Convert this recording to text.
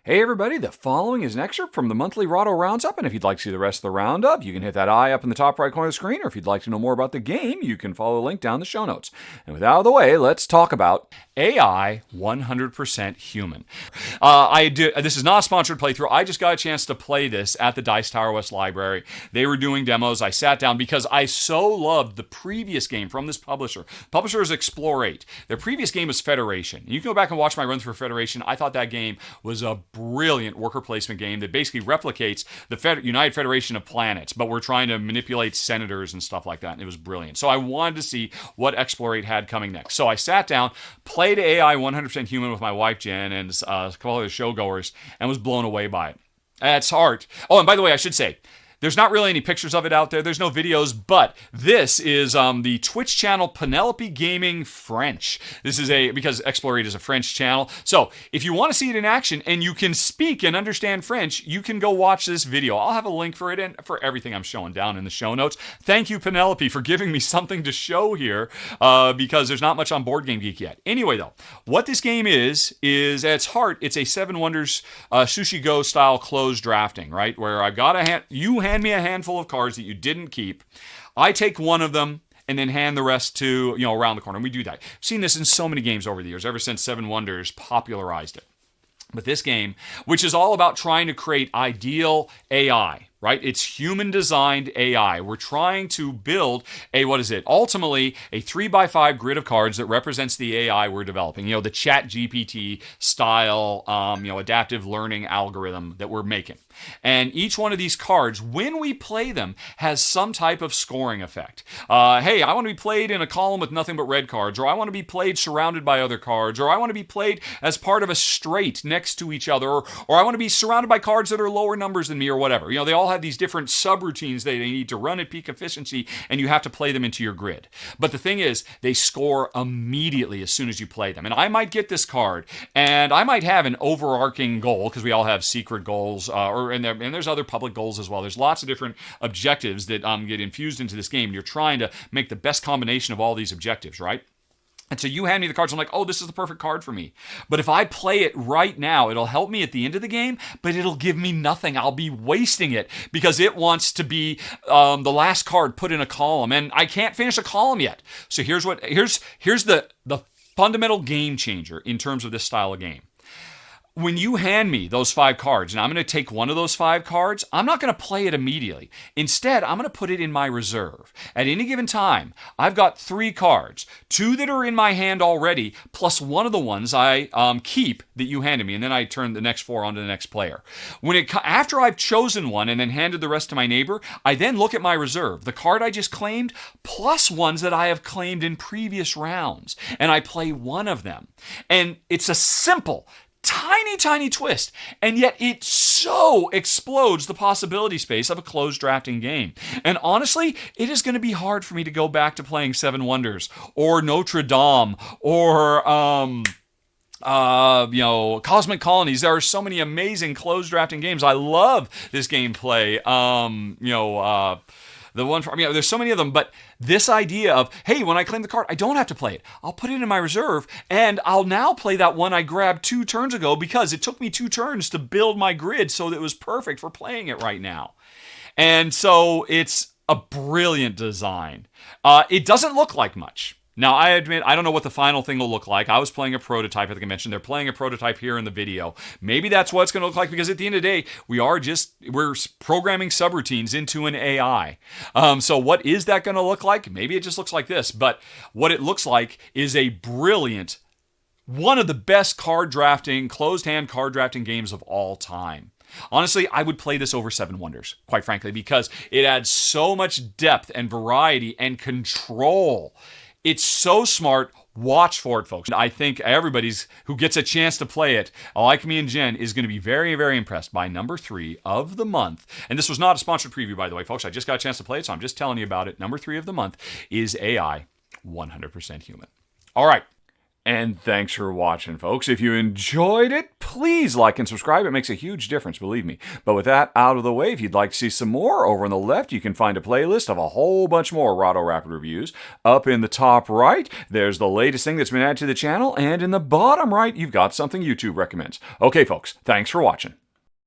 Hey everybody, the following is an excerpt from the monthly Rahdo Roundup, and if you'd like to see the rest of the roundup, you can hit that eye up in the top right corner of the screen, or if you'd like to know more about the game, you can follow the link down in the show notes. And with that out of the way, let's talk about AI 100% Human. This is not a sponsored playthrough. I just got a chance to play this at the Dice Tower West Library. They were doing demos. I sat down because I so loved the previous game from this publisher. Publisher is Explore 8. Their previous game was Federation. You can go back and watch my run through Federation. I thought that game was a brilliant worker placement game that basically replicates the United Federation of Planets, but we're trying to manipulate senators and stuff like that, and it was brilliant. So I wanted to see what Explore 8 had coming next. So I sat down, played AI 100% Human with my wife Jen and a couple other showgoers, and was blown away by it. At its heart. Oh, and by the way, I should say, there's not really any pictures of it out there. There's no videos, but this is the Twitch channel Penelope Gaming French. This is because Explore 8 is a French channel. So if you want to see it in action and you can speak and understand French, you can go watch this video. I'll have a link for it and for everything I'm showing down in the show notes. Thank you, Penelope, for giving me something to show here because there's not much on Board Game Geek yet. Anyway, though, what this game is at its heart, it's a Seven Wonders Sushi Go style closed drafting, right? Where I've got you hand me a handful of cards that you didn't keep. I take one of them and then hand the rest to, around the corner. And we do that. I've seen this in so many games over the years, ever since Seven Wonders popularized it. But this game, which is all about trying to create ideal AI, right? It's human-designed AI. We're trying to build ultimately a 3x5 grid of cards that represents the AI we're developing. The Chat GPT style, adaptive learning algorithm that we're making. And each one of these cards, when we play them, has some type of scoring effect. Hey, I want to be played in a column with nothing but red cards, or I want to be played surrounded by other cards, or I want to be played as part of a straight next to each other, or I want to be surrounded by cards that are lower numbers than me, or whatever. They all have these different subroutines they need to run at peak efficiency, and you have to play them into your grid. But the thing is, they score immediately as soon as you play them. And I might get this card, and I might have an overarching goal, because we all have secret goals, and there's other public goals as well. There's lots of different objectives that get infused into this game. You're trying to make the best combination of all these objectives, right? And so you hand me the cards, I'm like, oh, this is the perfect card for me. But if I play it right now, it'll help me at the end of the game, but it'll give me nothing. I'll be wasting it because it wants to be the last card put in a column, and I can't finish a column yet. So here's the fundamental game changer in terms of this style of game. When you hand me those 5 cards, and I'm going to take one of those 5 cards, I'm not going to play it immediately. Instead, I'm going to put it in my reserve. At any given time, I've got 3 cards, 2 that are in my hand already, plus one of the ones I keep that you handed me, and then I turn the next 4 onto the next player. After I've chosen one and then handed the rest to my neighbor, I then look at my reserve, the card I just claimed, plus ones that I have claimed in previous rounds, and I play one of them. And it's a simple, tiny twist, and yet it so explodes the possibility space of a closed drafting game. And honestly, it is going to be hard for me to go back to playing Seven Wonders or Notre Dame or Cosmic Colonies. There are so many amazing closed drafting games. I love this gameplay. There's so many of them, but this idea of, hey, when I claim the card, I don't have to play it. I'll put it in my reserve, and I'll now play that one I grabbed 2 turns ago because it took me 2 turns to build my grid so that it was perfect for playing it right now. And so it's a brilliant design. It doesn't look like much. Now, I admit, I don't know what the final thing will look like. I was playing a prototype at the convention. They're playing a prototype here in the video. Maybe that's what it's going to look like, because at the end of the day, we're programming subroutines into an AI. So what is that going to look like? Maybe it just looks like this. But what it looks like is a brilliant, one of the best closed-hand card drafting games of all time. Honestly, I would play this over Seven Wonders, quite frankly, because it adds so much depth and variety and control. It's so smart. Watch for it, folks. I think everybody's who gets a chance to play it, like me and Jen, is going to be very, very impressed by number 3 of the month. And this was not a sponsored preview, by the way, folks. I just got a chance to play it, so I'm just telling you about it. Number 3 of the month is AI 100% Human. All right. And thanks for watching, folks. If you enjoyed it, please like and subscribe. It makes a huge difference, believe me. But with that out of the way, if you'd like to see some more, over on the left, you can find a playlist of a whole bunch more Rahdo Rapid reviews. Up in the top right, there's the latest thing that's been added to the channel. And in the bottom right, you've got something YouTube recommends. Okay, folks, thanks for watching.